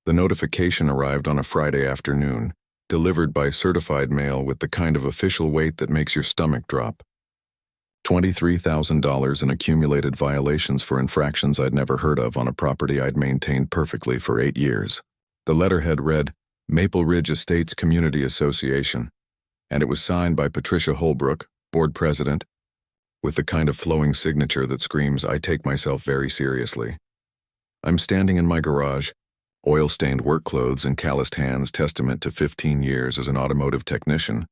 The notification arrived on a Friday afternoon, delivered by certified mail with the kind of official weight that makes your stomach drop. $23,000 in accumulated violations for infractions I'd never heard of on a property I'd maintained perfectly for 8 years. The letterhead read, Maple Ridge Estates Community Association, and it was signed by Patricia Holbrook, board president, with the kind of flowing signature that screams, I take myself very seriously. I'm standing in my garage, oil-stained work clothes and calloused hands testament to 15 years as an automotive technician,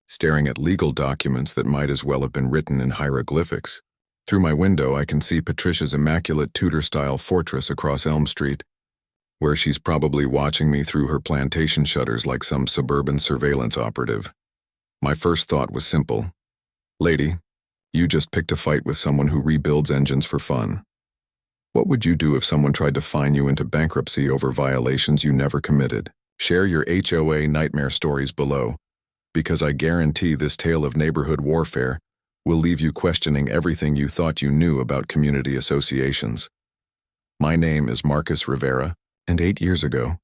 staring at legal documents that might as well have been written in hieroglyphics. Through my window, I can see Patricia's immaculate Tudor-style fortress across Elm Street, where she's probably watching me through her plantation shutters like some suburban surveillance operative. My first thought was simple. Lady, you just picked a fight with someone who rebuilds engines for fun. What would you do if someone tried to fine you into bankruptcy over violations you never committed? Share your HOA nightmare stories below, because I guarantee this tale of neighborhood warfare will leave you questioning everything you thought you knew about community associations. My name is Marcus Rivera, and 8 years ago,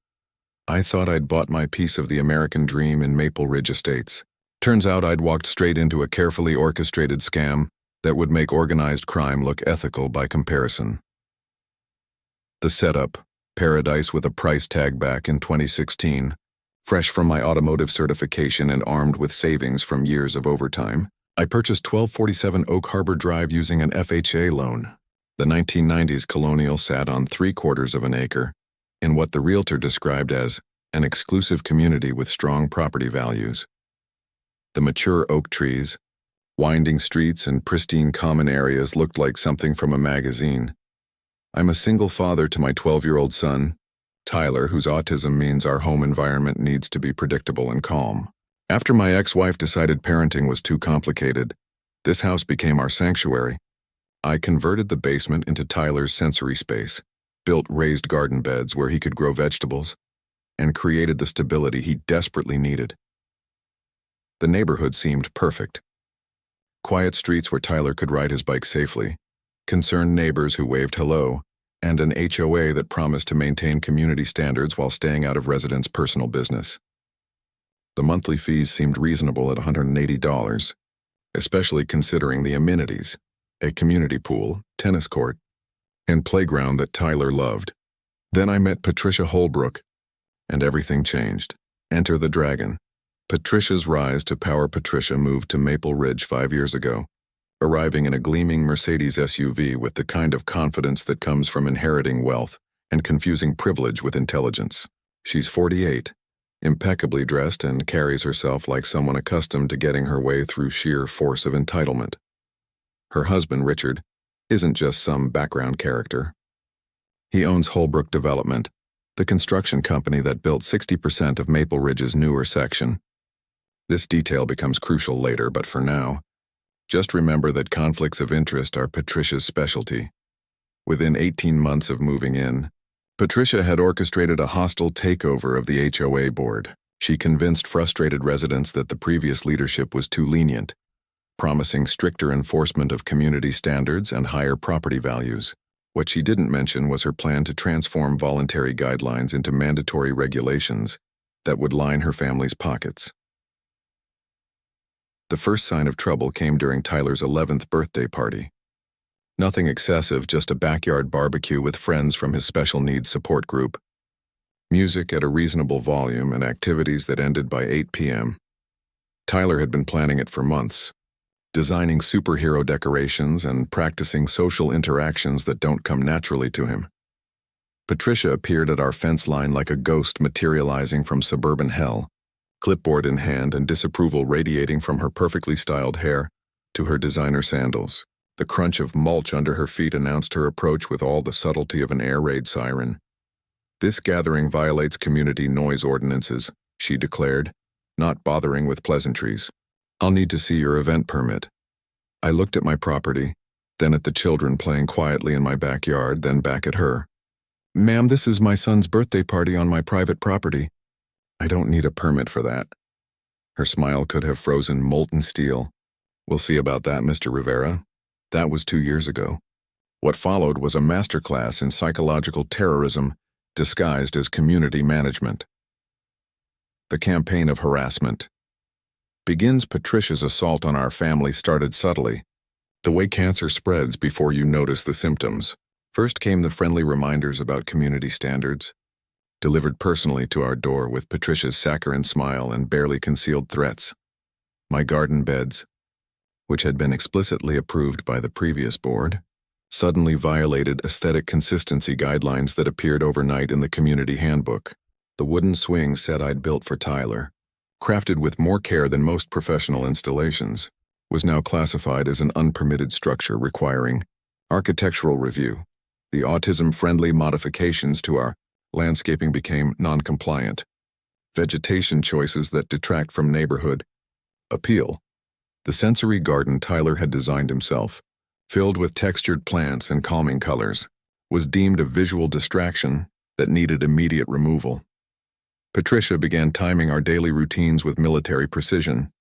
I thought I'd bought my piece of the American dream in Maple Ridge Estates. Turns out I'd walked straight into a carefully orchestrated scam that would make organized crime look ethical by comparison. The setup, paradise with a price tag back in 2016, fresh from my automotive certification and armed with savings from years of overtime, I purchased 1247 Oak Harbor Drive using an FHA loan. The 1990s colonial sat on 3/4 of an acre, in what the realtor described as an exclusive community with strong property values. The mature oak trees, winding streets, and pristine common areas looked like something from a magazine. I'm a single father to my 12-year-old son, Tyler, whose autism means our home environment needs to be predictable and calm. After my ex-wife decided parenting was too complicated, this house became our sanctuary. I converted the basement into Tyler's sensory space, built raised garden beds where he could grow vegetables, and created the stability he desperately needed. The neighborhood seemed perfect. Quiet streets where Tyler could ride his bike safely, concerned neighbors who waved hello, and an HOA that promised to maintain community standards while staying out of residents' personal business. The monthly fees seemed reasonable at $180, especially considering the amenities, a community pool, tennis court, and playground that Tyler loved. Then I met Patricia Holbrook, and everything changed. Enter the dragon. Patricia's rise to power. Patricia moved to Maple Ridge 5 years ago, arriving in a gleaming Mercedes SUV with the kind of confidence that comes from inheriting wealth and confusing privilege with intelligence. She's 48, impeccably dressed, and carries herself like someone accustomed to getting her way through sheer force of entitlement. Her husband, Richard, isn't just some background character. He owns Holbrook Development, the construction company that built 60% of Maple Ridge's newer section. This detail becomes crucial later, but for now, just remember that conflicts of interest are Patricia's specialty. Within 18 months of moving in, Patricia had orchestrated a hostile takeover of the HOA board. She convinced frustrated residents that the previous leadership was too lenient, promising stricter enforcement of community standards and higher property values. What she didn't mention was her plan to transform voluntary guidelines into mandatory regulations that would line her family's pockets. The first sign of trouble came during Tyler's 11th birthday party. Nothing excessive, just a backyard barbecue with friends from his special needs support group. Music at a reasonable volume and activities that ended by 8 p.m. Tyler had been planning it for months, designing superhero decorations and practicing social interactions that don't come naturally to him. Patricia appeared at our fence line like a ghost materializing from suburban hell, clipboard in hand and disapproval radiating from her perfectly styled hair to her designer sandals. The crunch of mulch under her feet announced her approach with all the subtlety of an air raid siren. This gathering violates community noise ordinances, she declared, not bothering with pleasantries. I'll need to see your event permit. I looked at my property, then at the children playing quietly in my backyard, then back at her. Ma'am, this is my son's birthday party on my private property. I don't need a permit for that. Her smile could have frozen molten steel. We'll see about that, Mr. Rivera. That was 2 years ago. What followed was a masterclass in psychological terrorism disguised as community management. The campaign of harassment begins. Patricia's assault on our family started subtly, the way cancer spreads before you notice the symptoms. First came the friendly reminders about community standards, delivered personally to our door with Patricia's saccharine smile and barely concealed threats. My garden beds, which had been explicitly approved by the previous board, suddenly violated aesthetic consistency guidelines that appeared overnight in the community handbook. The wooden swing set I'd built for Tyler, crafted with more care than most professional installations, was now classified as an unpermitted structure requiring architectural review. The autism-friendly modifications to our landscaping became non-compliant. Vegetation choices that detract from neighborhood appeal. The sensory garden Tyler had designed himself, filled with textured plants and calming colors, was deemed a visual distraction that needed immediate removal. Patricia began timing our daily routines with military precision,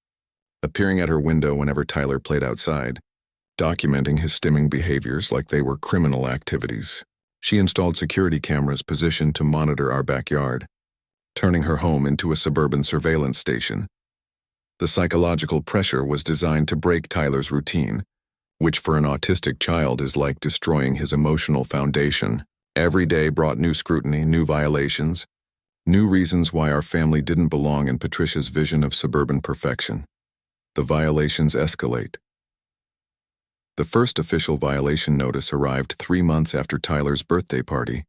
appearing at her window whenever Tyler played outside, documenting his stimming behaviors like they were criminal activities. She installed security cameras positioned to monitor our backyard, turning her home into a suburban surveillance station. The psychological pressure was designed to break Tyler's routine, which for an autistic child is like destroying his emotional foundation. Every day brought new scrutiny, new violations, new reasons why our family didn't belong in Patricia's vision of suburban perfection. The violations escalate. The first official violation notice arrived 3 months after Tyler's birthday party,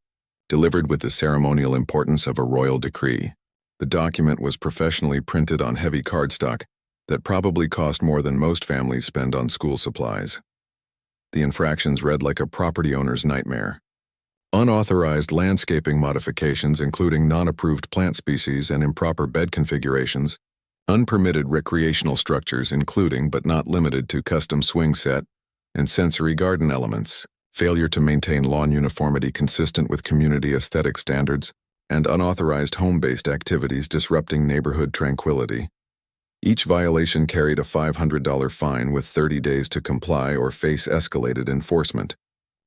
delivered with the ceremonial importance of a royal decree. The document was professionally printed on heavy cardstock that probably cost more than most families spend on school supplies. The infractions read like a property owner's nightmare. Unauthorized landscaping modifications including non-approved plant species and improper bed configurations, unpermitted recreational structures including but not limited to custom swing set and sensory garden elements, failure to maintain lawn uniformity consistent with community aesthetic standards, and unauthorized home-based activities disrupting neighborhood tranquility. Each violation carried a $500 fine with 30 days to comply or face escalated enforcement,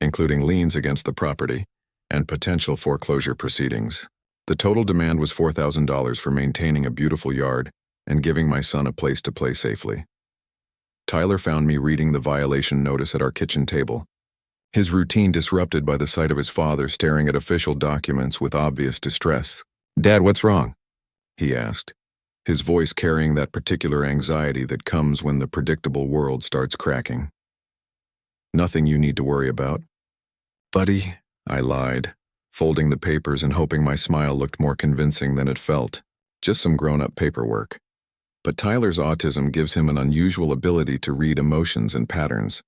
including liens against the property and potential foreclosure proceedings. The total demand was $4,000 for maintaining a beautiful yard and giving my son a place to play safely. Tyler found me reading the violation notice at our kitchen table, his routine disrupted by the sight of his father staring at official documents with obvious distress. "Dad, what's wrong?" he asked, his voice carrying that particular anxiety that comes when the predictable world starts cracking. "Nothing you need to worry about." "Buddy," I lied, folding the papers and hoping my smile looked more convincing than it felt. "Just some grown-up paperwork." But Tyler's autism gives him an unusual ability to read emotions and patterns.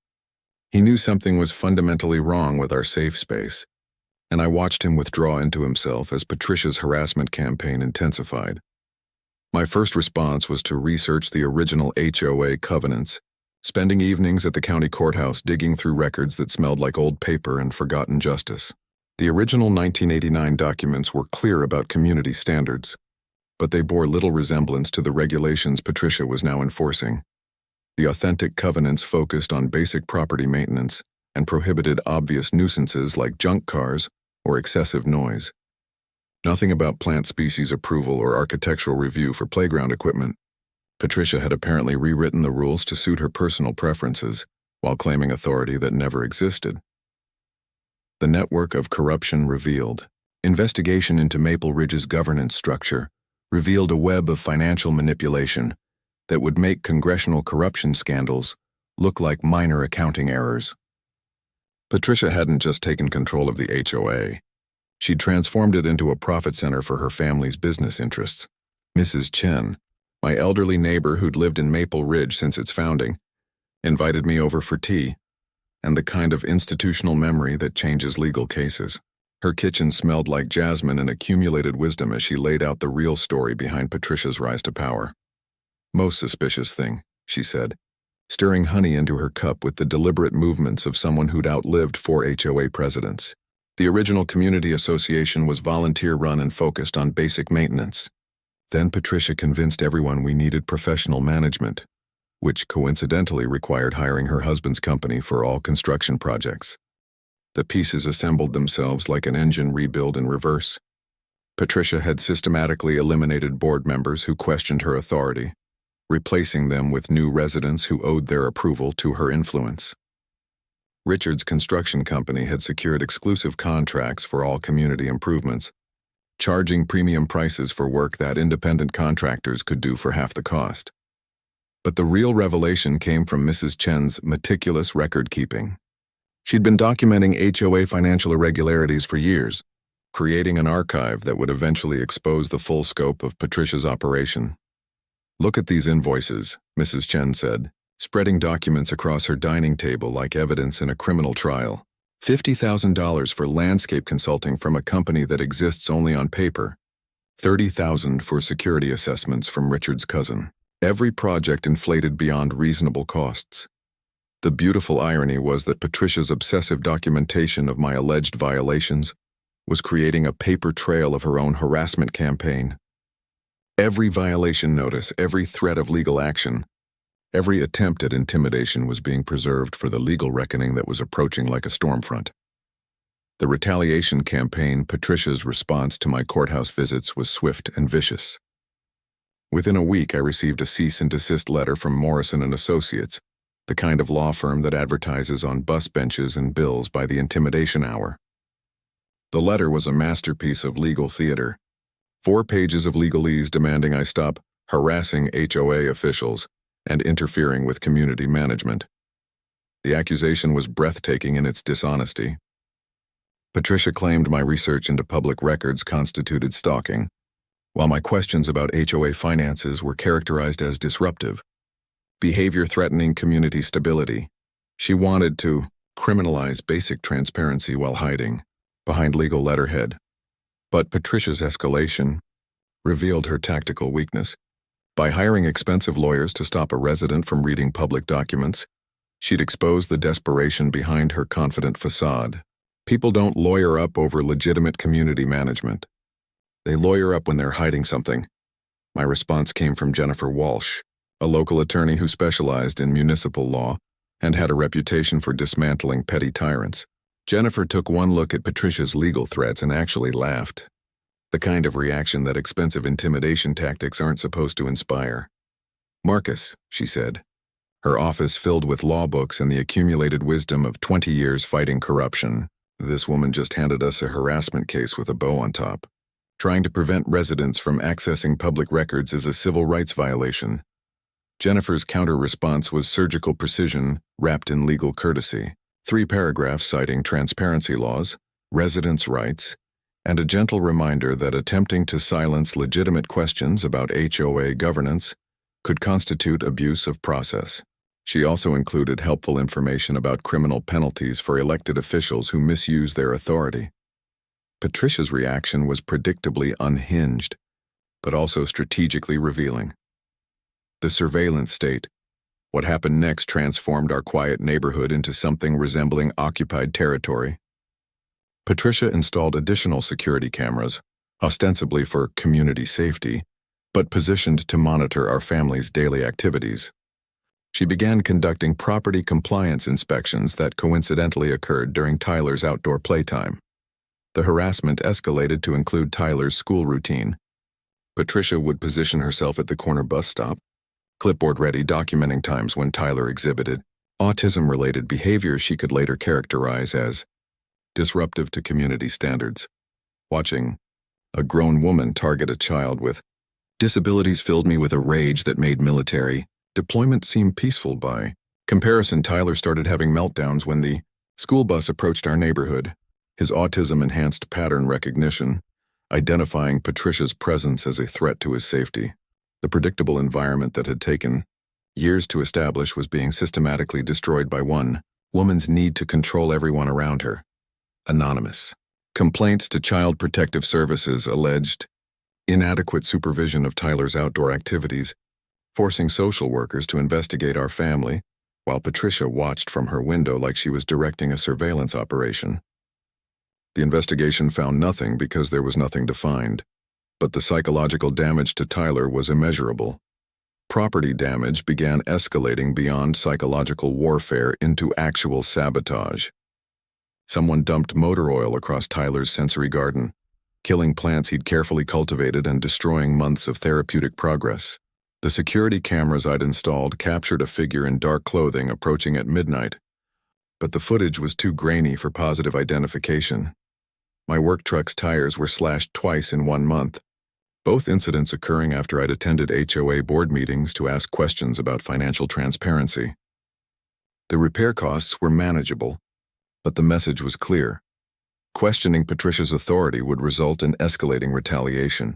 He knew something was fundamentally wrong with our safe space, and I watched him withdraw into himself as Patricia's harassment campaign intensified. My first response was to research the original HOA covenants, spending evenings at the county courthouse digging through records that smelled like old paper and forgotten justice. The original 1989 documents were clear about community standards, but they bore little resemblance to the regulations Patricia was now enforcing. The authentic covenants focused on basic property maintenance and prohibited obvious nuisances like junk cars or excessive noise. Nothing about plant species approval or architectural review for playground equipment. Patricia had apparently rewritten the rules to suit her personal preferences while claiming authority that never existed. The network of corruption revealed. Investigation into Maple Ridge's governance structure revealed a web of financial manipulation that would make congressional corruption scandals look like minor accounting errors. Patricia hadn't just taken control of the HOA. She'd transformed it into a profit center for her family's business interests. Mrs. Chen, my elderly neighbor who'd lived in Maple Ridge since its founding, invited me over for tea, and the kind of institutional memory that changes legal cases. Her kitchen smelled like jasmine and accumulated wisdom as she laid out the real story behind Patricia's rise to power. "Most suspicious thing," she said, stirring honey into her cup with the deliberate movements of someone who'd outlived 4 HOA presidents. The original community association was volunteer-run and focused on basic maintenance. Then Patricia convinced everyone we needed professional management, which coincidentally required hiring her husband's company for all construction projects. The pieces assembled themselves like an engine rebuild in reverse. Patricia had systematically eliminated board members who questioned her authority, replacing them with new residents who owed their approval to her influence. Richard's construction company had secured exclusive contracts for all community improvements, charging premium prices for work that independent contractors could do for half the cost. But the real revelation came from Mrs. Chen's meticulous record-keeping. She'd been documenting HOA financial irregularities for years, creating an archive that would eventually expose the full scope of Patricia's operation. "Look at these invoices," Mrs. Chen said, spreading documents across her dining table like evidence in a criminal trial. $50,000 for landscape consulting from a company that exists only on paper. $30,000 for security assessments from Richard's cousin. Every project inflated beyond reasonable costs. The beautiful irony was that Patricia's obsessive documentation of my alleged violations was creating a paper trail of her own harassment campaign. Every violation notice, every threat of legal action, every attempt at intimidation was being preserved for the legal reckoning that was approaching like a storm front. The retaliation campaign, Patricia's response to my courthouse visits, was swift and vicious. Within a week, I received a cease and desist letter from Morrison & Associates, the kind of law firm that advertises on bus benches and bills by the intimidation hour. The letter was a masterpiece of legal theater. 4 pages of legalese demanding I stop harassing HOA officials and interfering with community management. The accusation was breathtaking in its dishonesty. Patricia claimed my research into public records constituted stalking, while my questions about HOA finances were characterized as disruptive, behavior threatening community stability. She wanted to criminalize basic transparency while hiding behind legal letterhead. But Patricia's escalation revealed her tactical weakness. By hiring expensive lawyers to stop a resident from reading public documents, she'd exposed the desperation behind her confident facade. People don't lawyer up over legitimate community management. They lawyer up when they're hiding something. My response came from Jennifer Walsh, a local attorney who specialized in municipal law and had a reputation for dismantling petty tyrants. Jennifer took one look at Patricia's legal threats and actually laughed. The kind of reaction that expensive intimidation tactics aren't supposed to inspire. "Marcus," she said, her office filled with law books and the accumulated wisdom of 20 years fighting corruption. "This woman just handed us a harassment case with a bow on top. Trying to prevent residents from accessing public records is a civil rights violation." Jennifer's counter-response was surgical precision wrapped in legal courtesy. 3 paragraphs citing transparency laws, residents' rights, and a gentle reminder that attempting to silence legitimate questions about HOA governance could constitute abuse of process. She also included helpful information about criminal penalties for elected officials who misuse their authority. Patricia's reaction was predictably unhinged, but also strategically revealing. The surveillance state. What happened next transformed our quiet neighborhood into something resembling occupied territory. Patricia installed additional security cameras, ostensibly for community safety, but positioned to monitor our family's daily activities. She began conducting property compliance inspections that coincidentally occurred during Tyler's outdoor playtime. The harassment escalated to include Tyler's school routine. Patricia would position herself at the corner bus stop, clipboard-ready, documenting times when Tyler exhibited autism-related behavior she could later characterize as disruptive to community standards. Watching a grown woman target a child with disabilities filled me with a rage that made military deployment seem peaceful. By comparison, Tyler started having meltdowns when the school bus approached our neighborhood, his autism-enhanced pattern recognition, identifying Patricia's presence as a threat to his safety. The predictable environment that had taken years to establish was being systematically destroyed by one woman's need to control everyone around her. Anonymous. Complaints to Child Protective Services alleged inadequate supervision of Tyler's outdoor activities, forcing social workers to investigate our family, while Patricia watched from her window like she was directing a surveillance operation. The investigation found nothing because there was nothing to find, but the psychological damage to Tyler was immeasurable. Property damage began escalating beyond psychological warfare into actual sabotage. Someone dumped motor oil across Tyler's sensory garden, killing plants he'd carefully cultivated and destroying months of therapeutic progress. The security cameras I'd installed captured a figure in dark clothing approaching at midnight, but the footage was too grainy for positive identification. My work truck's tires were slashed twice in 1 month, both incidents occurring after I'd attended HOA board meetings to ask questions about financial transparency. The repair costs were manageable, but the message was clear. Questioning Patricia's authority would result in escalating retaliation.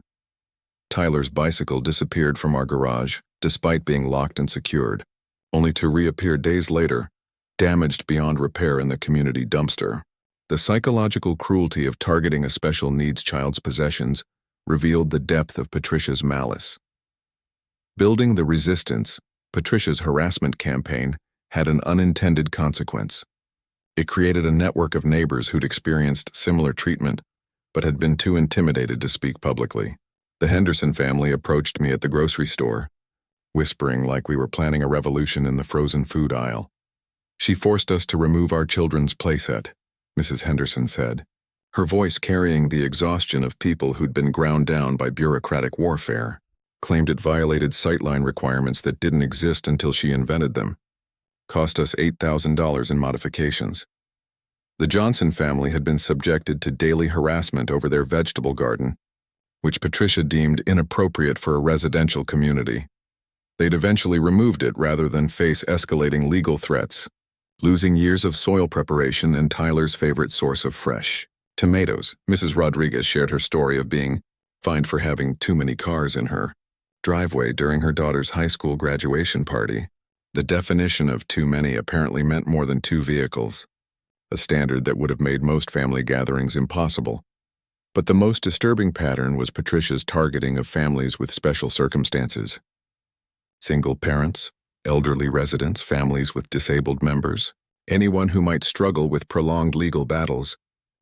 Tyler's bicycle disappeared from our garage, despite being locked and secured, only to reappear days later, damaged beyond repair in the community dumpster. The psychological cruelty of targeting a special needs child's possessions revealed the depth of Patricia's malice. Building the resistance, Patricia's harassment campaign had an unintended consequence. It created a network of neighbors who'd experienced similar treatment, but had been too intimidated to speak publicly. The Henderson family approached me at the grocery store, whispering like we were planning a revolution in the frozen food aisle. "She forced us to remove our children's playset," Mrs. Henderson said, her voice carrying the exhaustion of people who'd been ground down by bureaucratic warfare. Claimed it violated sightline requirements that didn't exist until she invented them. Cost us $8,000 in modifications. The Johnson family had been subjected to daily harassment over their vegetable garden, which Patricia deemed inappropriate for a residential community. They'd eventually removed it rather than face escalating legal threats, losing years of soil preparation and Tyler's favorite source of fresh tomatoes. Mrs. Rodriguez shared her story of being fined for having too many cars in her driveway during her daughter's high school graduation party. The definition of too many apparently meant more than 2 vehicles, a standard that would have made most family gatherings impossible. But the most disturbing pattern was Patricia's targeting of families with special circumstances. Single parents, elderly residents, families with disabled members, anyone who might struggle with prolonged legal battles,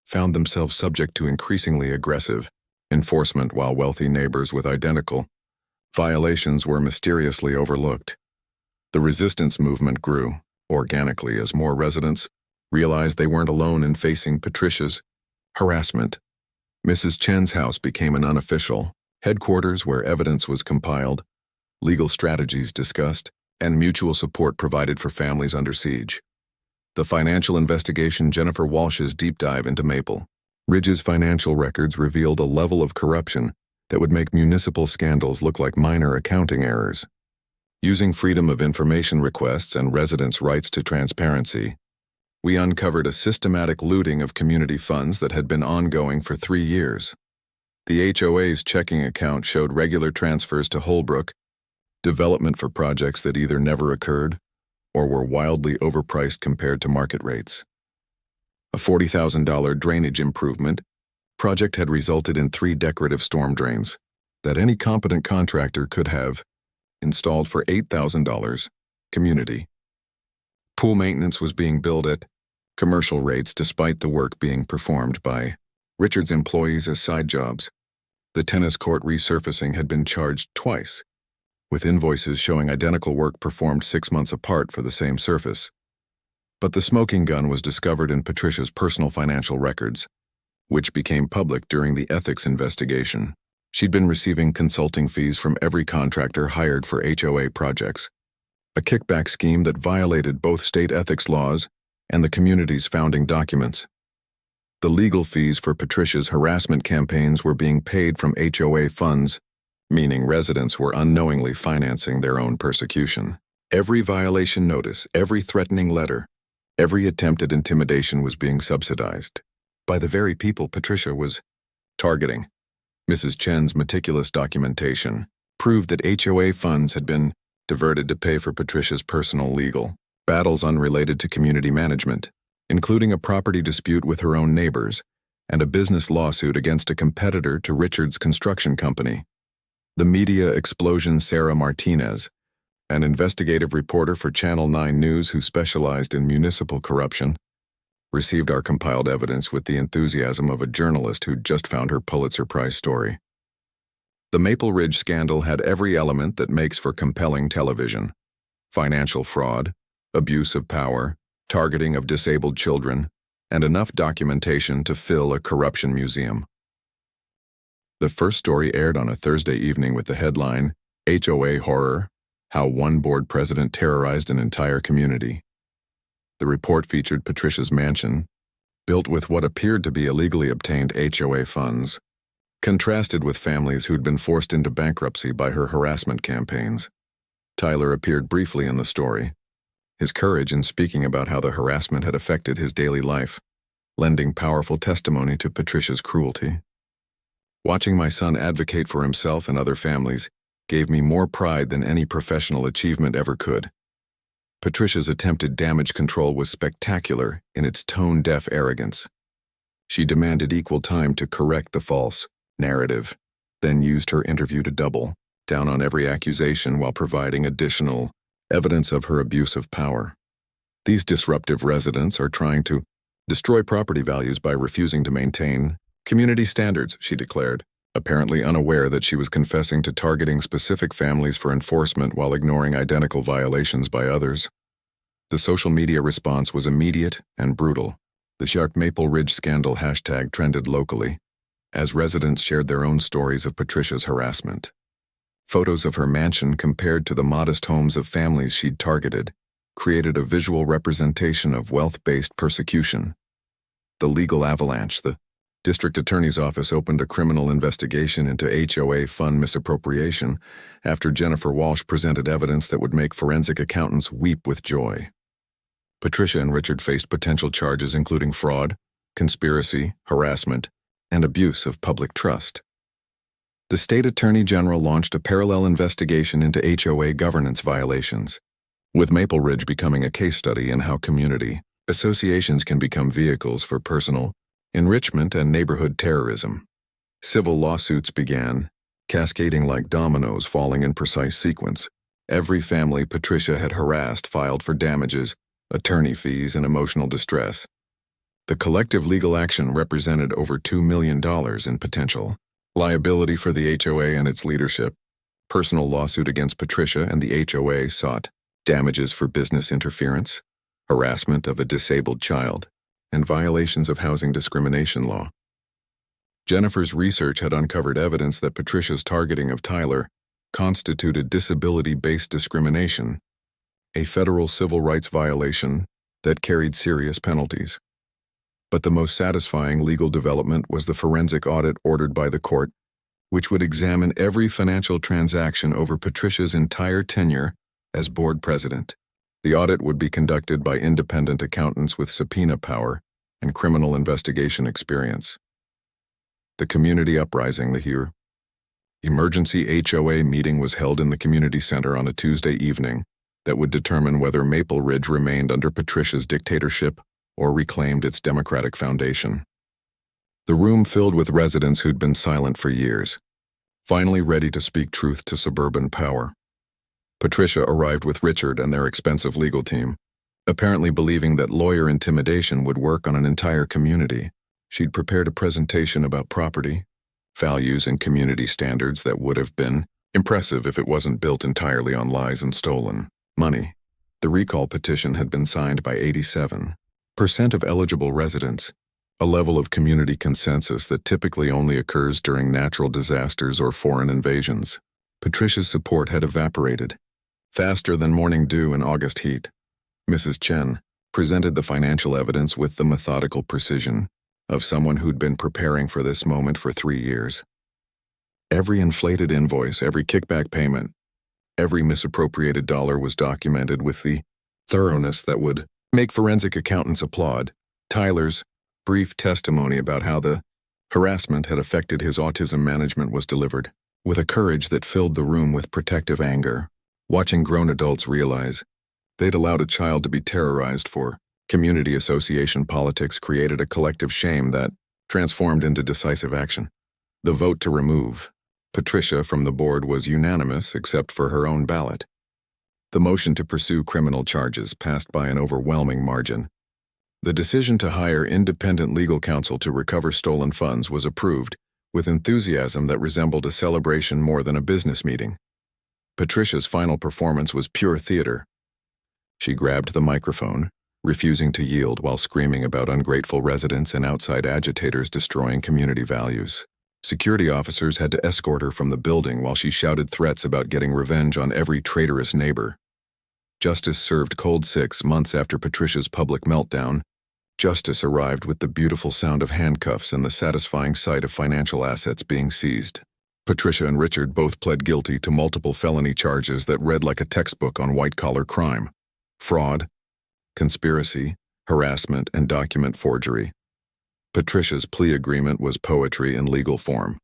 found themselves subject to increasingly aggressive enforcement, while wealthy neighbors with identical violations were mysteriously overlooked. The resistance movement grew organically as more residents realized they weren't alone in facing Patricia's harassment. Mrs. Chen's house became an unofficial headquarters where evidence was compiled, legal strategies discussed, and mutual support provided for families under siege. The financial investigation Jennifer Walsh's deep dive into Maple Ridge's financial records revealed a level of corruption that would make municipal scandals look like minor accounting errors. Using Freedom of Information requests and residents' rights to transparency, we uncovered a systematic looting of community funds that had been ongoing for 3 years. The HOA's checking account showed regular transfers to Holbrook, development for projects that either never occurred or were wildly overpriced compared to market rates. A $40,000 drainage improvement project had resulted in 3 decorative storm drains that any competent contractor could have installed for $8,000. Community pool maintenance was being billed at commercial rates despite the work being performed by Richard's employees as side jobs. The tennis court resurfacing had been charged twice, with invoices showing identical work performed 6 months apart for the same surface. But the smoking gun was discovered in Patricia's personal financial records, which became public during the ethics investigation. She'd been receiving consulting fees from every contractor hired for HOA projects, a kickback scheme that violated both state ethics laws and the community's founding documents. The legal fees for Patricia's harassment campaigns were being paid from HOA funds, meaning residents were unknowingly financing their own persecution. Every violation notice, every threatening letter, every attempted intimidation was being subsidized by the very people Patricia was targeting. Mrs. Chen's meticulous documentation proved that HOA funds had been diverted to pay for Patricia's personal legal battles unrelated to community management, including a property dispute with her own neighbors and a business lawsuit against a competitor to Richard's construction company. The media explosion Sarah Martinez, an investigative reporter for Channel 9 News who specialized in municipal corruption, received our compiled evidence with the enthusiasm of a journalist who'd just found her Pulitzer Prize story. The Maple Ridge scandal had every element that makes for compelling television: financial fraud, abuse of power, targeting of disabled children, and enough documentation to fill a corruption museum. The first story aired on a Thursday evening with the headline, HOA Horror: How One Board President Terrorized an Entire Community. The report featured Patricia's mansion, built with what appeared to be illegally obtained HOA funds, contrasted with families who'd been forced into bankruptcy by her harassment campaigns. Tyler appeared briefly in the story, his courage in speaking about how the harassment had affected his daily life, lending powerful testimony to Patricia's cruelty. Watching my son advocate for himself and other families gave me more pride than any professional achievement ever could. Patricia's attempted damage control was spectacular in its tone-deaf arrogance. She demanded equal time to correct the false narrative, then used her interview to double down on every accusation while providing additional evidence of her abuse of power. These disruptive residents are trying to destroy property values by refusing to maintain community standards, she declared, apparently unaware that she was confessing to targeting specific families for enforcement while ignoring identical violations by others. The social media response was immediate and brutal. The Sharp Maple Ridge scandal hashtag trended locally, as residents shared their own stories of Patricia's harassment. Photos of her mansion compared to the modest homes of families she'd targeted created a visual representation of wealth-based persecution. The legal avalanche. The district attorney's office opened a criminal investigation into HOA fund misappropriation after Jennifer Walsh presented evidence that would make forensic accountants weep with joy. Patricia and Richard faced potential charges including fraud, conspiracy, harassment, and abuse of public trust. The state attorney general launched a parallel investigation into HOA governance violations, with Maple Ridge becoming a case study in how community associations can become vehicles for personal enrichment and neighborhood terrorism. Civil lawsuits began, cascading like dominoes falling in precise sequence. Every family Patricia had harassed filed for damages, attorney fees, and emotional distress. The collective legal action represented over $2 million in potential liability for the HOA and its leadership. Personal lawsuit against Patricia and the HOA sought damages for business interference, harassment of a disabled child, and violations of housing discrimination law. Jennifer's research had uncovered evidence that Patricia's targeting of Tyler constituted disability-based discrimination, a federal civil rights violation that carried serious penalties. But the most satisfying legal development was the forensic audit ordered by the court, which would examine every financial transaction over Patricia's entire tenure as board president. The audit would be conducted by independent accountants with subpoena power and criminal investigation experience. The community uprising. The emergency HOA meeting was held in the community center on a Tuesday evening that would determine whether Maple Ridge remained under Patricia's dictatorship or reclaimed its democratic foundation. The room filled with residents who'd been silent for years, finally ready to speak truth to suburban power. Patricia arrived with Richard and their expensive legal team, apparently believing that lawyer intimidation would work on an entire community. She'd prepared a presentation about property, values, and community standards that would have been impressive if it wasn't built entirely on lies and stolen money. The recall petition had been signed by 87% of eligible residents, a level of community consensus that typically only occurs during natural disasters or foreign invasions. Patricia's support had evaporated, faster than morning dew in August heat. Mrs. Chen presented the financial evidence with the methodical precision of someone who'd been preparing for this moment for 3 years. Every inflated invoice, every kickback payment, every misappropriated dollar was documented with the thoroughness that would make forensic accountants applaud. Tyler's brief testimony about how the harassment had affected his autism management was delivered with a courage that filled the room with protective anger, watching grown adults realize they'd allowed a child to be terrorized for community association politics created a collective shame that transformed into decisive action. The vote to remove Patricia from the board was unanimous except for her own ballot. The motion to pursue criminal charges passed by an overwhelming margin. The decision to hire independent legal counsel to recover stolen funds was approved with enthusiasm that resembled a celebration more than a business meeting. Patricia's final performance was pure theater. She grabbed the microphone, refusing to yield while screaming about ungrateful residents and outside agitators destroying community values. Security officers had to escort her from the building while she shouted threats about getting revenge on every traitorous neighbor. Justice served cold 6 months after Patricia's public meltdown. Justice arrived with the beautiful sound of handcuffs and the satisfying sight of financial assets being seized. Patricia and Richard both pled guilty to multiple felony charges that read like a textbook on white-collar crime: fraud, conspiracy, harassment, and document forgery. Patricia's plea agreement was poetry in legal form: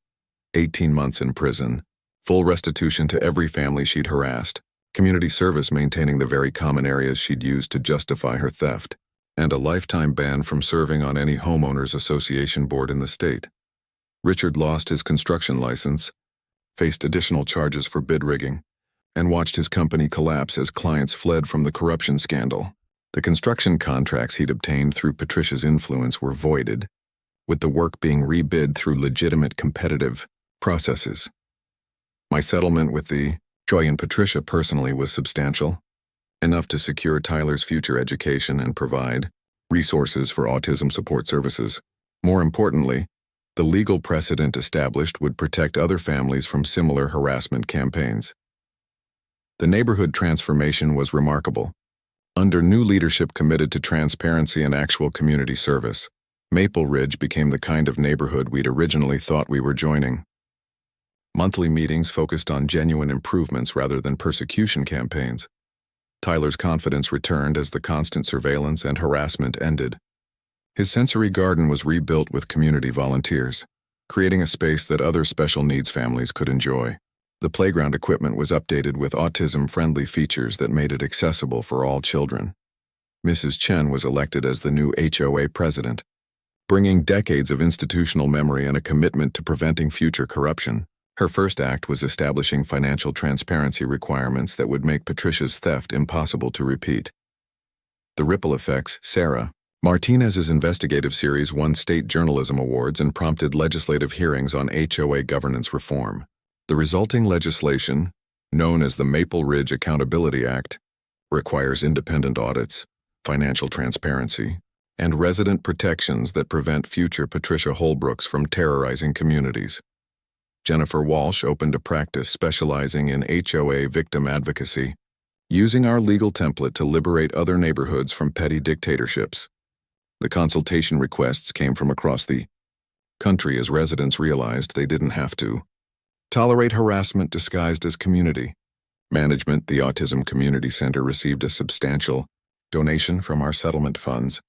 18 months in prison, full restitution to every family she'd harassed, community service maintaining the very common areas she'd used to justify her theft, and a lifetime ban from serving on any homeowners association board in the state. Richard lost his construction license, faced additional charges for bid rigging, and watched his company collapse as clients fled from the corruption scandal. The construction contracts he'd obtained through Patricia's influence were voided, with the work being rebid through legitimate competitive processes. My settlement with the Joy and Patricia personally was substantial, enough to secure Tyler's future education and provide resources for autism support services. More importantly, the legal precedent established would protect other families from similar harassment campaigns. The neighborhood transformation was remarkable. Under new leadership committed to transparency and actual community service, Maple Ridge became the kind of neighborhood we'd originally thought we were joining. Monthly meetings focused on genuine improvements rather than persecution campaigns. Tyler's confidence returned as the constant surveillance and harassment ended. His sensory garden was rebuilt with community volunteers, creating a space that other special needs families could enjoy. The playground equipment was updated with autism-friendly features that made it accessible for all children. Mrs. Chen was elected as the new HOA president, bringing decades of institutional memory and a commitment to preventing future corruption. Her first act was establishing financial transparency requirements that would make Patricia's theft impossible to repeat. The ripple effects. Sarah Martinez's investigative series won state journalism awards and prompted legislative hearings on HOA governance reform. The resulting legislation, known as the Maple Ridge Accountability Act, requires independent audits, financial transparency, and resident protections that prevent future Patricia Holbrooks from terrorizing communities. Jennifer Walsh opened a practice specializing in HOA victim advocacy, using our legal template to liberate other neighborhoods from petty dictatorships. The consultation requests came from across the country as residents realized they didn't have to tolerate harassment disguised as community management. The Autism Community Center received a substantial donation from our settlement funds,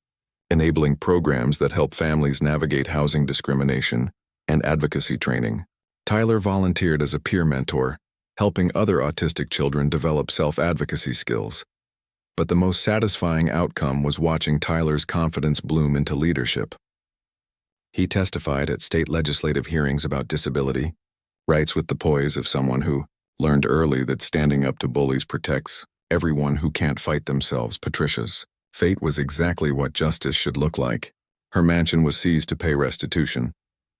enabling programs that help families navigate housing discrimination and advocacy training. Tyler volunteered as a peer mentor, helping other autistic children develop self-advocacy skills. But the most satisfying outcome was watching Tyler's confidence bloom into leadership. He testified at state legislative hearings about disability rights with the poise of someone who learned early that standing up to bullies protects everyone who can't fight themselves. Patricia's fate was exactly what justice should look like. Her mansion was seized to pay restitution.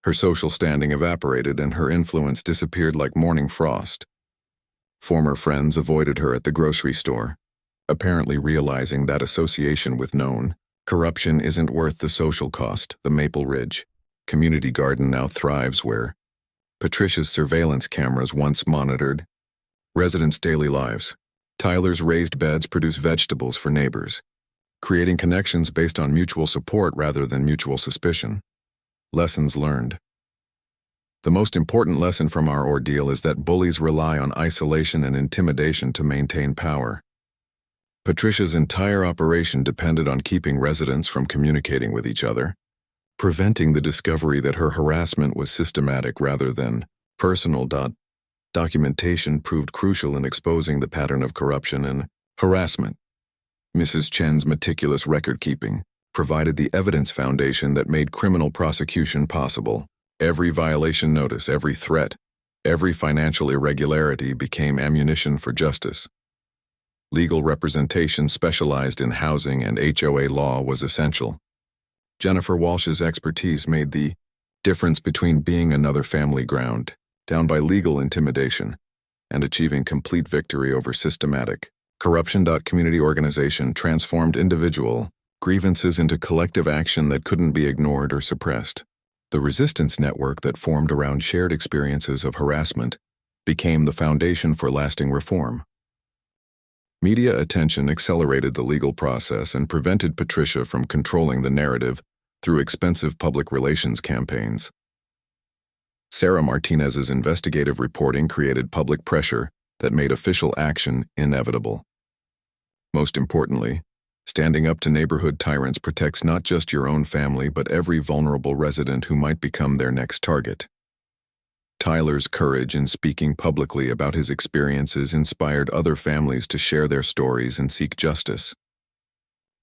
Her social standing evaporated and her influence disappeared like morning frost. Former friends avoided her at the grocery store, apparently realizing that association with known corruption isn't worth the social cost. The Maple Ridge Community Garden now thrives where Patricia's surveillance cameras once monitored residents' daily lives. Tyler's raised beds produce vegetables for neighbors, creating connections based on mutual support rather than mutual suspicion. Lessons learned. The most important lesson from our ordeal is that bullies rely on isolation and intimidation to maintain power. Patricia's entire operation depended on keeping residents from communicating with each other, preventing the discovery that her harassment was systematic rather than personal. Documentation proved crucial in exposing the pattern of corruption and harassment. Mrs. Chen's meticulous record-keeping provided the evidence foundation that made criminal prosecution possible. Every violation notice, every threat, every financial irregularity became ammunition for justice. Legal representation specialized in housing and HOA law was essential. Jennifer Walsh's expertise made the difference between being another family ground down by legal intimidation and achieving complete victory over systematic corruption. Community organization transformed individual grievances into collective action that couldn't be ignored or suppressed. The resistance network that formed around shared experiences of harassment became the foundation for lasting reform. Media attention accelerated the legal process and prevented Patricia from controlling the narrative through expensive public relations campaigns. Sarah Martinez's investigative reporting created public pressure that made official action inevitable. Most importantly, standing up to neighborhood tyrants protects not just your own family but every vulnerable resident who might become their next target. Tyler's courage in speaking publicly about his experiences inspired other families to share their stories and seek justice.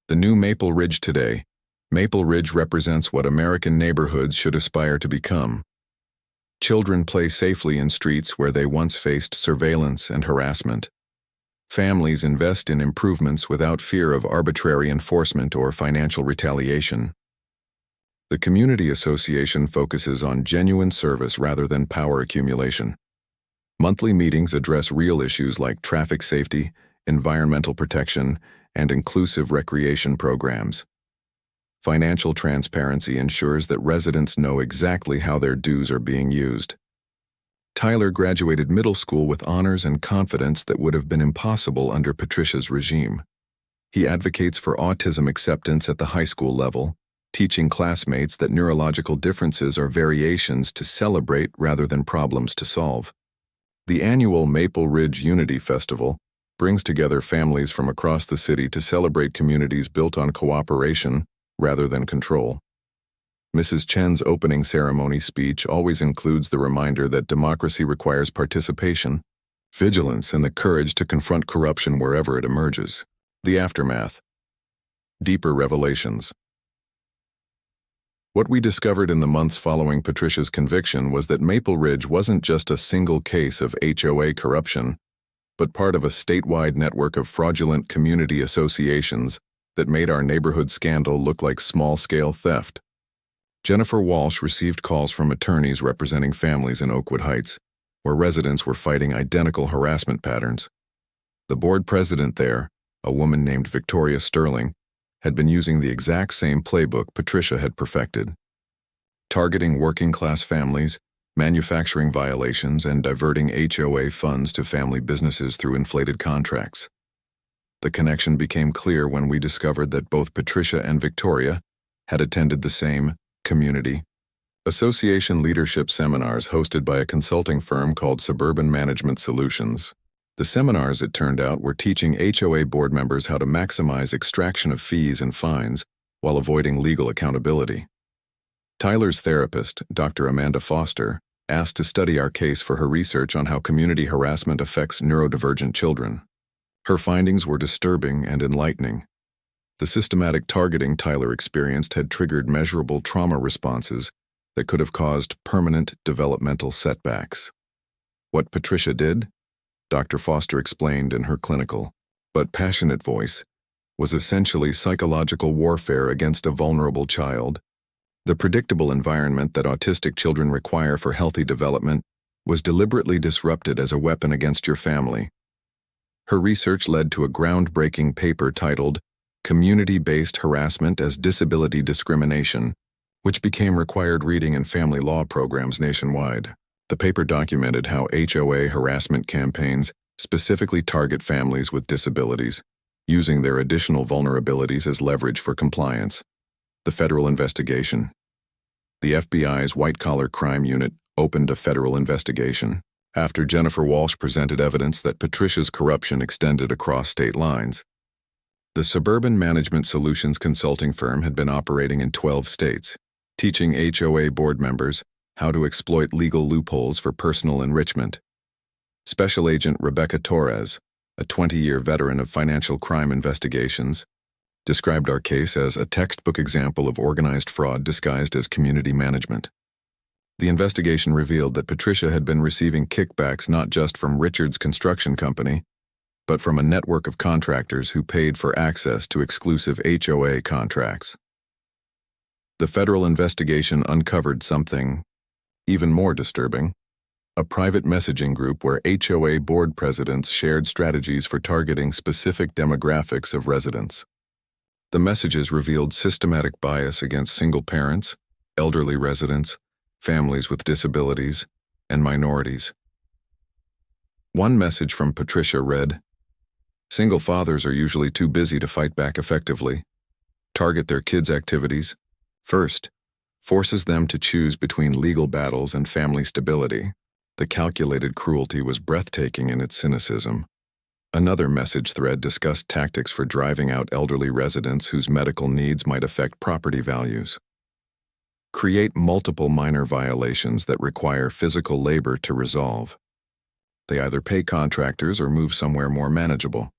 The new Maple Ridge today, Maple Ridge represents what American neighborhoods should aspire to become. Children play safely in streets where they once faced surveillance and harassment. Families invest in improvements without fear of arbitrary enforcement or financial retaliation. The Community Association focuses on genuine service rather than power accumulation. Monthly meetings address real issues like traffic safety, environmental protection, and inclusive recreation programs. Financial transparency ensures that residents know exactly how their dues are being used. Tyler graduated middle school with honors and confidence that would have been impossible under Patricia's regime. He advocates for autism acceptance at the high school level, teaching classmates that neurological differences are variations to celebrate rather than problems to solve. The annual Maple Ridge Unity Festival brings together families from across the city to celebrate communities built on cooperation rather than control. Mrs. Chen's opening ceremony speech always includes the reminder that democracy requires participation, vigilance, and the courage to confront corruption wherever it emerges. The aftermath. Deeper revelations. What we discovered in the months following Patricia's conviction was that Maple Ridge wasn't just a single case of HOA corruption, but part of a statewide network of fraudulent community associations that made our neighborhood scandal look like small-scale theft. Jennifer Walsh received calls from attorneys representing families in Oakwood Heights, where residents were fighting identical harassment patterns. The board president there, a woman named Victoria Sterling, had been using the exact same playbook Patricia had perfected. Targeting working-class families, manufacturing violations, and diverting HOA funds to family businesses through inflated contracts. The connection became clear when we discovered that both Patricia and Victoria had attended the same community association leadership seminars hosted by a consulting firm called Suburban Management Solutions. The seminars, it turned out, were teaching HOA board members how to maximize extraction of fees and fines while avoiding legal accountability. Tyler's therapist, Dr. Amanda Foster, asked to study our case for her research on how community harassment affects neurodivergent children. Her findings were disturbing and enlightening. The systematic targeting Tyler experienced had triggered measurable trauma responses that could have caused permanent developmental setbacks. What Patricia did, Dr. Foster explained in her clinical but passionate voice, was essentially psychological warfare against a vulnerable child. The predictable environment that autistic children require for healthy development was deliberately disrupted as a weapon against your family. Her research led to a groundbreaking paper titled Community-Based Harassment as Disability Discrimination, which became required reading in family law programs nationwide. The paper documented how HOA harassment campaigns specifically target families with disabilities, using their additional vulnerabilities as leverage for compliance. The federal investigation. The FBI's white-collar crime unit opened a federal investigation after Jennifer Walsh presented evidence that Patricia's corruption extended across state lines. The Suburban Management Solutions consulting firm had been operating in 12 states, teaching HOA board members how to exploit legal loopholes for personal enrichment. Special Agent Rebecca Torres, a 20-year veteran of financial crime investigations, described our case as a textbook example of organized fraud disguised as community management. The investigation revealed that Patricia had been receiving kickbacks not just from Richard's construction company, but from a network of contractors who paid for access to exclusive HOA contracts. The federal investigation uncovered something even more disturbing: a private messaging group where HOA board presidents shared strategies for targeting specific demographics of residents. The messages revealed systematic bias against single parents, elderly residents, families with disabilities, and minorities. One message from Patricia read, "Single fathers are usually too busy to fight back effectively. Target their kids' activities first, forces them to choose between legal battles and family stability." The calculated cruelty was breathtaking in its cynicism. Another message thread discussed tactics for driving out elderly residents whose medical needs might affect property values. Create multiple minor violations that require physical labor to resolve. They either pay contractors or move somewhere more manageable.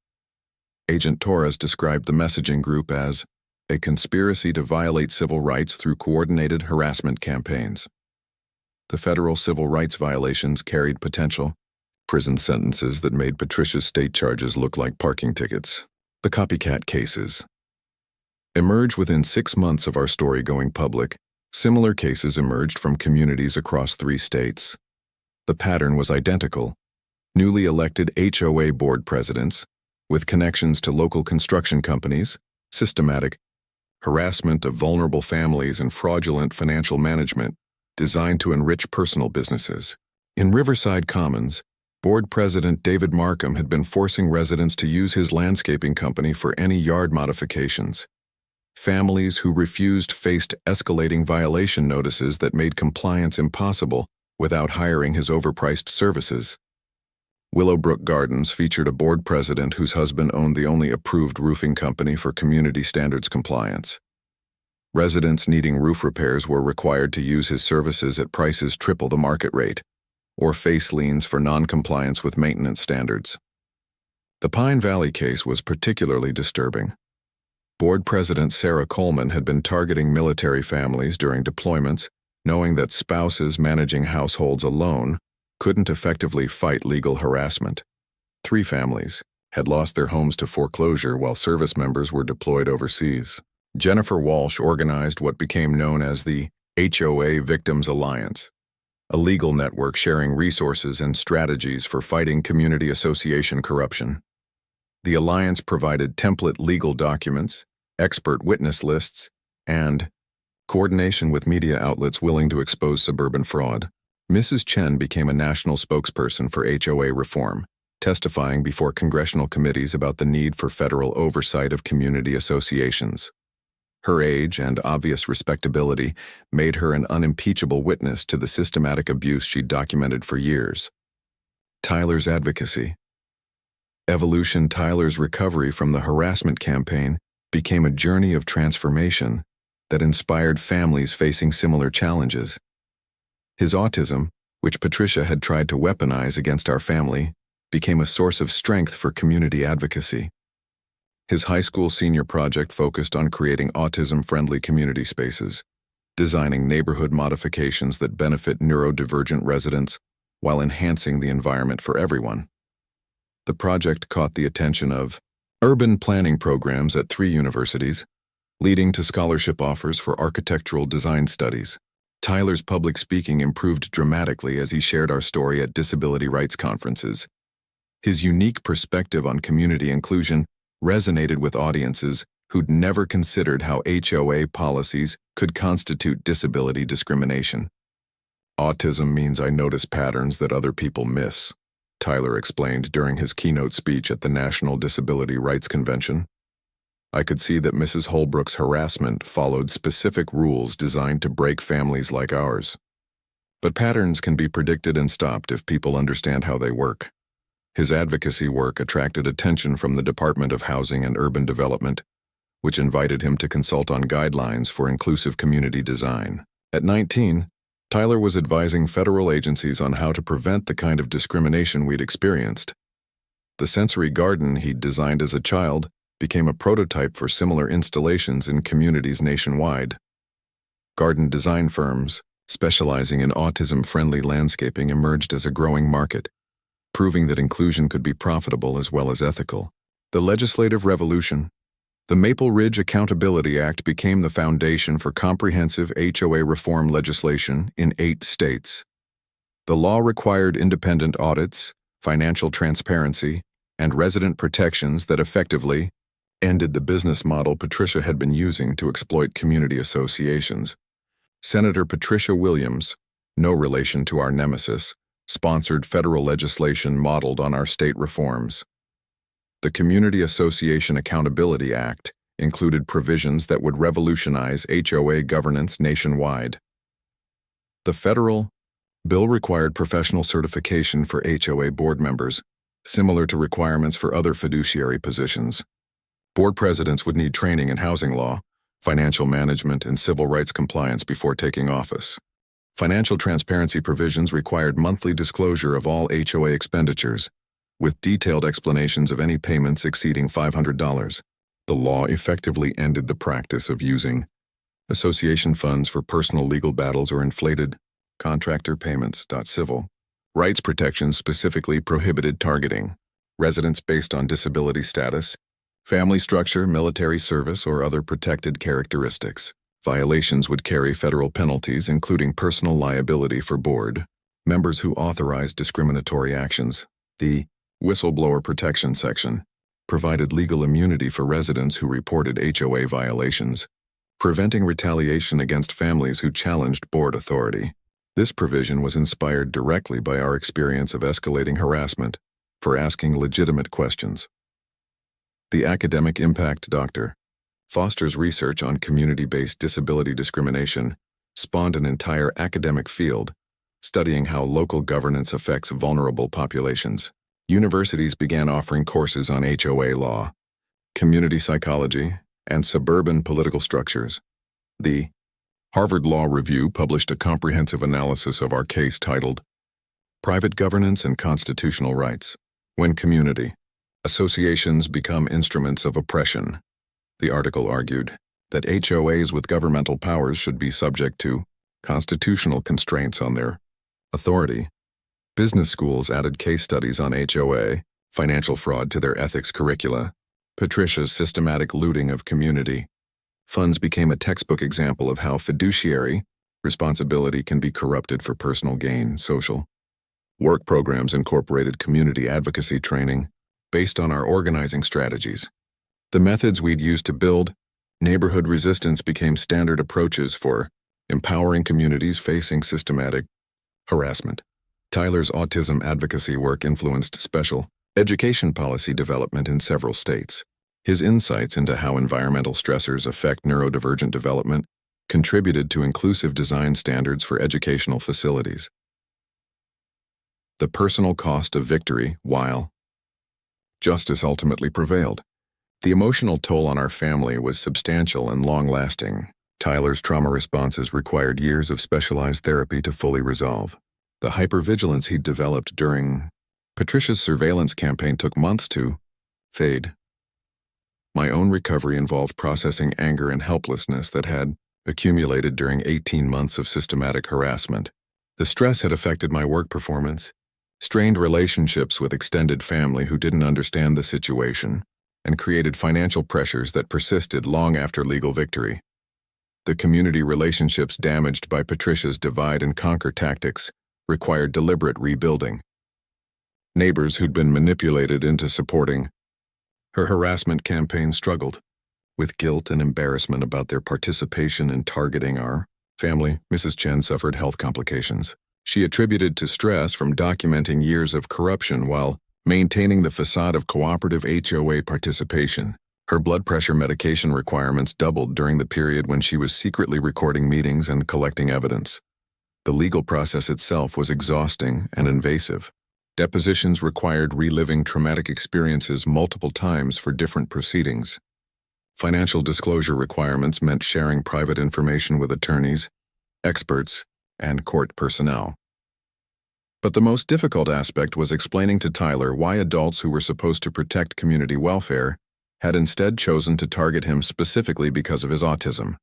Agent Torres described the messaging group as a conspiracy to violate civil rights through coordinated harassment campaigns. The federal civil rights violations carried potential prison sentences that made Patricia's state charges look like parking tickets. The copycat cases emerged within 6 months of our story going public. Similar cases emerged from communities across 3 states. The pattern was identical. Newly elected HOA board presidents, with connections to local construction companies, systematic harassment of vulnerable families, and fraudulent financial management designed to enrich personal businesses. In Riverside Commons, Board President David Markham had been forcing residents to use his landscaping company for any yard modifications. Families who refused faced escalating violation notices that made compliance impossible without hiring his overpriced services. Willowbrook Gardens featured a board president whose husband owned the only approved roofing company for community standards compliance. Residents needing roof repairs were required to use his services at prices triple the market rate, or face liens for non-compliance with maintenance standards. The Pine Valley case was particularly disturbing. Board President Sarah Coleman had been targeting military families during deployments, knowing that spouses managing households alone couldn't effectively fight legal harassment. 3 families had lost their homes to foreclosure while service members were deployed overseas. Jennifer Walsh organized what became known as the HOA Victims Alliance, a legal network sharing resources and strategies for fighting community association corruption. The alliance provided template legal documents, expert witness lists, and coordination with media outlets willing to expose suburban fraud. Mrs. Chen became a national spokesperson for HOA reform, testifying before congressional committees about the need for federal oversight of community associations. Her age and obvious respectability made her an unimpeachable witness to the systematic abuse she'd documented for years. Tyler's advocacy. Evolution. Tyler's recovery from the harassment campaign became a journey of transformation that inspired families facing similar challenges. His autism, which Patricia had tried to weaponize against our family, became a source of strength for community advocacy. His high school senior project focused on creating autism-friendly community spaces, designing neighborhood modifications that benefit neurodivergent residents while enhancing the environment for everyone. The project caught the attention of urban planning programs at 3 universities, leading to scholarship offers for architectural design studies. Tyler's public speaking improved dramatically as he shared our story at disability rights conferences. His unique perspective on community inclusion resonated with audiences who'd never considered how HOA policies could constitute disability discrimination. Autism means I notice patterns that other people miss, Tyler explained during his keynote speech at the National Disability Rights Convention. I could see that Mrs. Holbrook's harassment followed specific rules designed to break families like ours. But patterns can be predicted and stopped if people understand how they work. His advocacy work attracted attention from the Department of Housing and Urban Development, which invited him to consult on guidelines for inclusive community design. At 19, Tyler was advising federal agencies on how to prevent the kind of discrimination we'd experienced. The sensory garden he'd designed as a child became a prototype for similar installations in communities nationwide. Garden design firms, specializing in autism-friendly landscaping, emerged as a growing market, proving that inclusion could be profitable as well as ethical. The legislative revolution. The Maple Ridge Accountability Act became the foundation for comprehensive HOA reform legislation in 8 states. The law required independent audits, financial transparency, and resident protections that effectively ended the business model Patricia had been using to exploit community associations. Senator Patricia Williams, no relation to our nemesis, sponsored federal legislation modeled on our state reforms. The Community Association Accountability Act included provisions that would revolutionize HOA governance nationwide. The federal bill required professional certification for HOA board members, similar to requirements for other fiduciary positions. Board presidents would need training in housing law, financial management, and civil rights compliance before taking office. Financial transparency provisions required monthly disclosure of all HOA expenditures, with detailed explanations of any payments exceeding $500. The law effectively ended the practice of using association funds for personal legal battles or inflated contractor payments. Civil rights protections specifically prohibited targeting residents based on disability status, family structure, military service, or other protected characteristics. Violations would carry federal penalties, including personal liability for board members who authorized discriminatory actions. The Whistleblower Protection Section provided legal immunity for residents who reported HOA violations, preventing retaliation against families who challenged board authority. This provision was inspired directly by our experience of escalating harassment for asking legitimate questions. The Academic Impact Dr. Foster's research on community-based disability discrimination spawned an entire academic field studying how local governance affects vulnerable populations. Universities began offering courses on HOA law, community psychology, and suburban political structures. The Harvard Law Review published a comprehensive analysis of our case titled Private Governance and Constitutional Rights: When Community Associations Become Instruments of Oppression. The article argued that HOAs with governmental powers should be subject to constitutional constraints on their authority. Business schools added case studies on HOA financial fraud to their ethics curricula. Patricia's systematic looting of community funds became a textbook example of how fiduciary responsibility can be corrupted for personal gain. Social work programs incorporated community advocacy training based on our organizing strategies. The methods we'd used to build neighborhood resistance became standard approaches for empowering communities facing systematic harassment. Tyler's autism advocacy work influenced special education policy development in several states. His insights into how environmental stressors affect neurodivergent development contributed to inclusive design standards for educational facilities. The personal cost of victory, while justice ultimately prevailed, the emotional toll on our family was substantial and long-lasting. Tyler's trauma responses required years of specialized therapy to fully resolve. The hypervigilance he'd developed during Patricia's surveillance campaign took months to fade. My own recovery involved processing anger and helplessness that had accumulated during 18 months of systematic harassment. The stress had affected my work performance, strained relationships with extended family who didn't understand the situation, and created financial pressures that persisted long after legal victory. The community relationships damaged by Patricia's divide-and-conquer tactics required deliberate rebuilding. Neighbors who'd been manipulated into supporting her harassment campaign struggled with guilt and embarrassment about their participation in targeting our family. Mrs. Chen suffered health complications she attributed to stress from documenting years of corruption while maintaining the facade of cooperative HOA participation. Her blood pressure medication requirements doubled during the period when she was secretly recording meetings and collecting evidence. The legal process itself was exhausting and invasive. Depositions required reliving traumatic experiences multiple times for different proceedings. Financial disclosure requirements meant sharing private information with attorneys, experts, and court personnel. But the most difficult aspect was explaining to Tyler why adults who were supposed to protect community welfare had instead chosen to target him specifically because of his autism.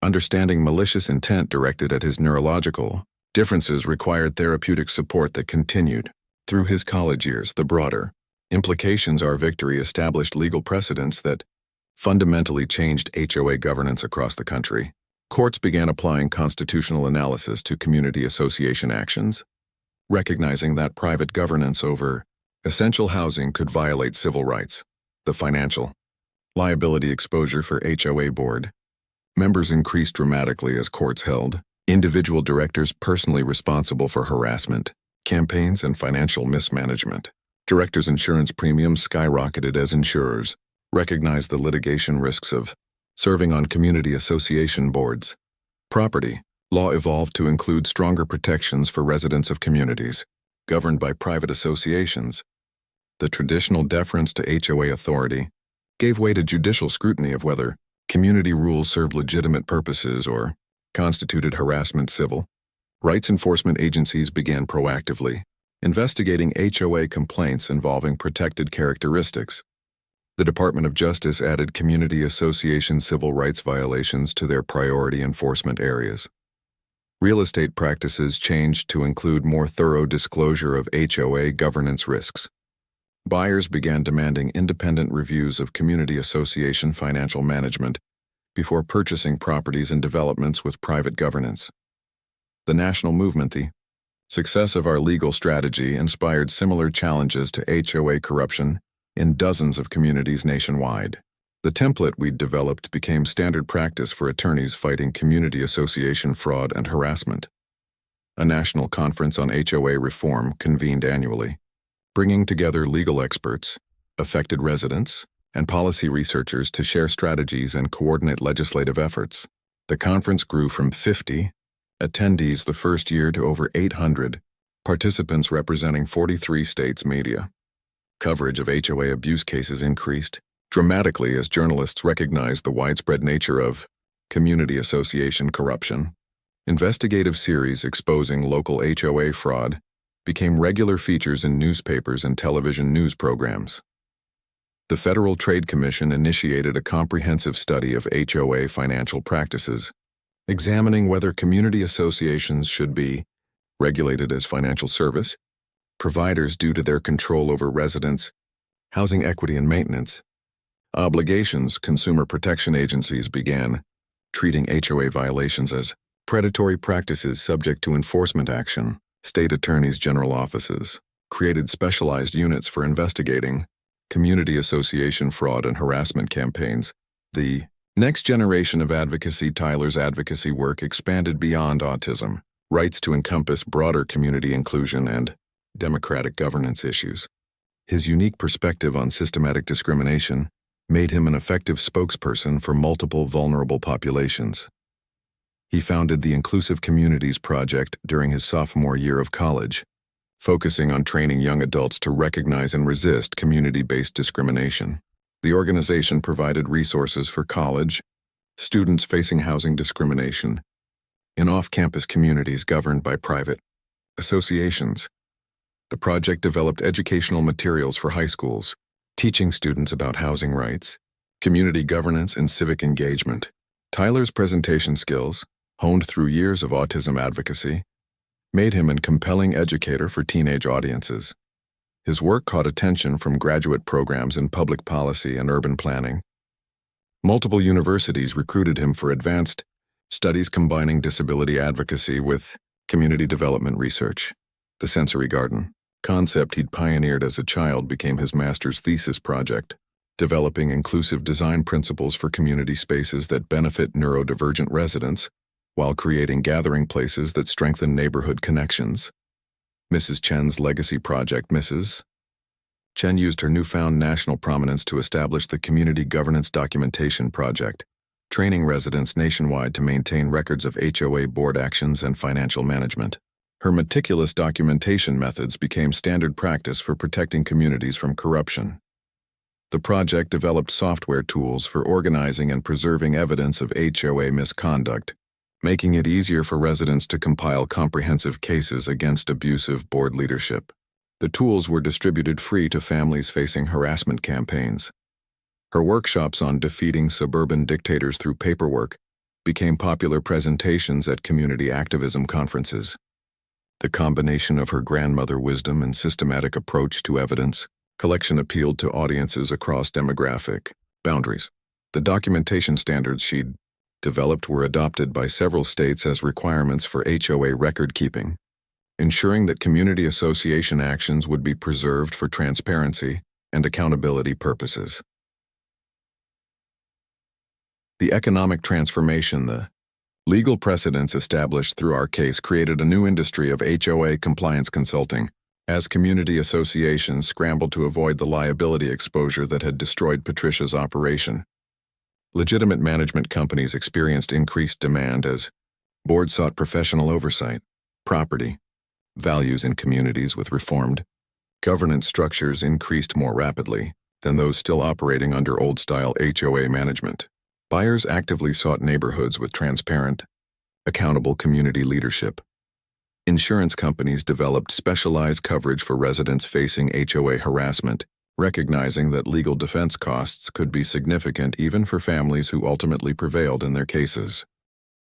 Understanding malicious intent directed at his neurological differences required therapeutic support that continued through his college years. The broader implications our victory established legal precedents that fundamentally changed HOA governance across the country. Courts began applying constitutional analysis to community association actions, recognizing that private governance over essential housing could violate civil rights. The financial Liability exposure for HOA board. Members increased dramatically as courts held. Individual directors personally responsible for harassment, campaigns, and financial mismanagement. Directors' insurance premiums skyrocketed as insurers recognized the litigation risks of serving on community association boards. Property law evolved to include stronger protections for residents of communities governed by private associations. The traditional deference to HOA authority gave way to judicial scrutiny of whether community rules served legitimate purposes or constituted harassment. Civil rights enforcement agencies began proactively investigating HOA complaints involving protected characteristics. The Department of Justice added community association civil rights violations to their priority enforcement areas. Real estate practices changed to include more thorough disclosure of HOA governance risks. Buyers began demanding independent reviews of community association financial management before purchasing properties and developments with private governance. The national movement, the success of our legal strategy, inspired similar challenges to HOA corruption in dozens of communities nationwide. The template we'd developed became standard practice for attorneys fighting community association fraud and harassment. A national conference on HOA reform convened annually, bringing together legal experts, affected residents, and policy researchers to share strategies and coordinate legislative efforts. The conference grew from 50 attendees the first year to over 800 participants representing 43 states. Media coverage of HOA abuse cases increased dramatically as journalists recognized the widespread nature of community association corruption. Investigative series exposing local HOA fraud became regular features in newspapers and television news programs. The Federal Trade Commission initiated a comprehensive study of HOA financial practices, examining whether community associations should be regulated as financial service providers due to their control over residents, housing equity and maintenance obligations. Consumer protection agencies began treating HOA violations as predatory practices subject to enforcement action. State attorneys' general offices created specialized units for investigating community association fraud and harassment campaigns. The next generation of advocacy. Tyler's advocacy work expanded beyond autism rights to encompass broader community inclusion and democratic governance issues. His unique perspective on systematic discrimination made him an effective spokesperson for multiple vulnerable populations. He founded the Inclusive Communities Project during his sophomore year of college, focusing on training young adults to recognize and resist community-based discrimination. The organization provided resources for college students facing housing discrimination in off-campus communities governed by private associations. The project developed educational materials for high schools, teaching students about housing rights, community governance, and civic engagement. Tyler's presentation skills, honed through years of autism advocacy, made him a compelling educator for teenage audiences. His work caught attention from graduate programs in public policy and urban planning. Multiple universities recruited him for advanced studies combining disability advocacy with community development research. The sensory garden concept he'd pioneered as a child became his master's thesis project, developing inclusive design principles for community spaces that benefit neurodivergent residents while creating gathering places that strengthen neighborhood connections. Mrs. Chen's legacy project. Mrs. Chen used her newfound national prominence to establish the Community Governance Documentation Project, training residents nationwide to maintain records of HOA board actions and financial management. Her meticulous documentation methods became standard practice for protecting communities from corruption. The project developed software tools for organizing and preserving evidence of HOA misconduct, making it easier for residents to compile comprehensive cases against abusive board leadership. The tools were distributed free to families facing harassment campaigns. Her workshops on defeating suburban dictators through paperwork became popular presentations at community activism conferences. The combination of her grandmother wisdom and systematic approach to evidence collection appealed to audiences across demographic boundaries. The documentation standards she'd developed were adopted by several states as requirements for HOA record keeping, ensuring that community association actions would be preserved for transparency and accountability purposes. The economic transformation, the legal precedents established through our case created a new industry of HOA compliance consulting, as community associations scrambled to avoid the liability exposure that had destroyed Patricia's operation. Legitimate management companies experienced increased demand as boards sought professional oversight, property, values in communities with reformed governance structures increased more rapidly than those still operating under old-style HOA management. Buyers actively sought neighborhoods with transparent, accountable community leadership. Insurance companies developed specialized coverage for residents facing HOA harassment, recognizing that legal defense costs could be significant even for families who ultimately prevailed in their cases.